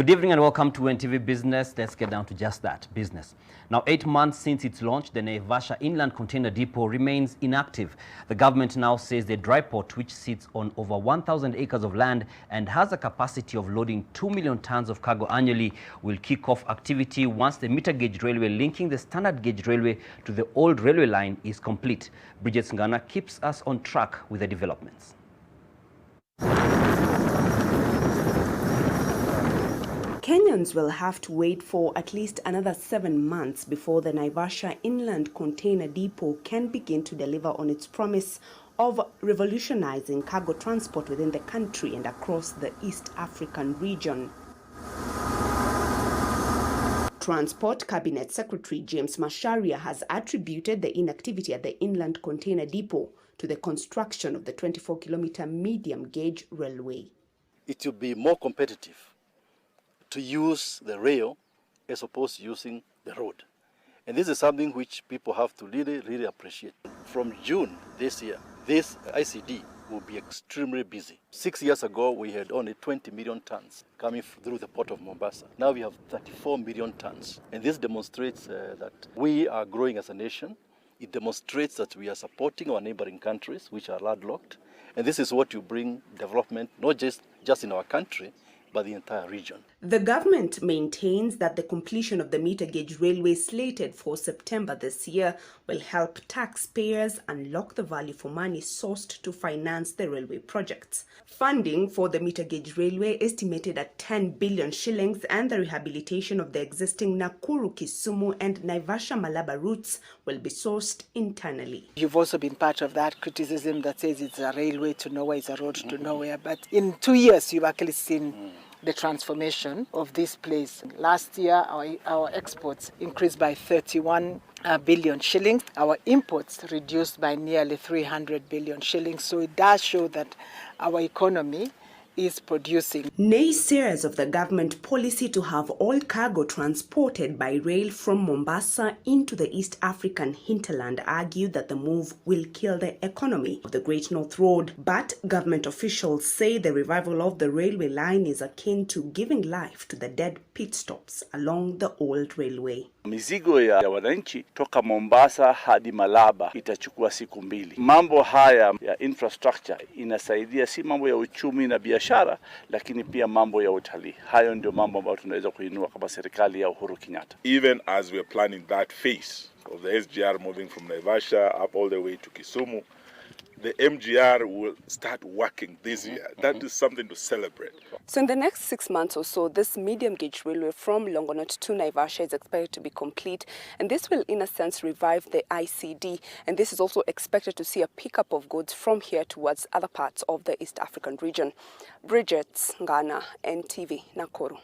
Good evening and welcome to NTV Business. Let's get down to just that, business. Now, 8 months since its launch, the Naivasha Inland Container Depot remains inactive. The government now says the dry port, which sits on over 1,000 acres of land and has a capacity of loading 2 million tons of cargo annually, will kick off activity once the meter gauge railway linking the standard gauge railway to the old railway line is complete. Bridget Ngana keeps us on track with the developments. Kenyans will have to wait for at least another 7 months before the Naivasha Inland Container Depot can begin to deliver on its promise of revolutionizing cargo transport within the country and across the East African region. Transport Cabinet Secretary James Macharia has attributed the inactivity at the Inland Container Depot to the construction of the 24-kilometer medium gauge railway. It will be more competitive to use the rail as opposed to using the road. And this is something which people have to really appreciate. From June this year, this ICD will be extremely busy. 6 years ago, we had only 20 million tons coming through the port of Mombasa. Now we have 34 million tons. And this demonstrates that we are growing as a nation. It demonstrates that we are supporting our neighboring countries, which are landlocked. And this is what will bring development, not just in our country, but the entire region. The government maintains that the completion of the meter gauge railway slated for September this year will help taxpayers unlock the value for money sourced to finance the railway projects. Funding for the meter gauge railway estimated at 10 billion shillings and the rehabilitation of the existing Nakuru, Kisumu and Naivasha Malaba routes will be sourced internally. You've also been part of that criticism that says it's a railway to nowhere, it's a road to nowhere. But in 2 years, you've actually seen the transformation of this place. Last year, our exports increased by 31 billion shillings. Our imports reduced by nearly 300 billion shillings. So it does show that our economy is producing. Naysayers of the government policy to have all cargo transported by rail from Mombasa into the East African hinterland argue that the move will kill the economy of the Great North Road. But government officials say the revival of the railway line is akin to giving life to the dead pit stops along the old railway. Mizigo ya wananchi toka Mombasa hadi Malaba itachukua siku 2. Mambo haya ya infrastructure inasaidia si mambo ya uchumi na biashara, lakini pia mambo ya utalii. Hayo ndio mambo ambayo tunaweza kuinua kama serikali ya Uhuru Kenyatta. Even as we are planning that phase of the SGR moving from Naivasha up all the way to Kisumu, the MGR will start working this year. That is something to celebrate. So in the next 6 months or so, this medium gauge railway from Longonot to Naivasha is expected to be complete. And this will, in a sense, revive the ICD. And this is also expected to see a pickup of goods from here towards other parts of the East African region. Bridget Ngana, NTV, Nakuru.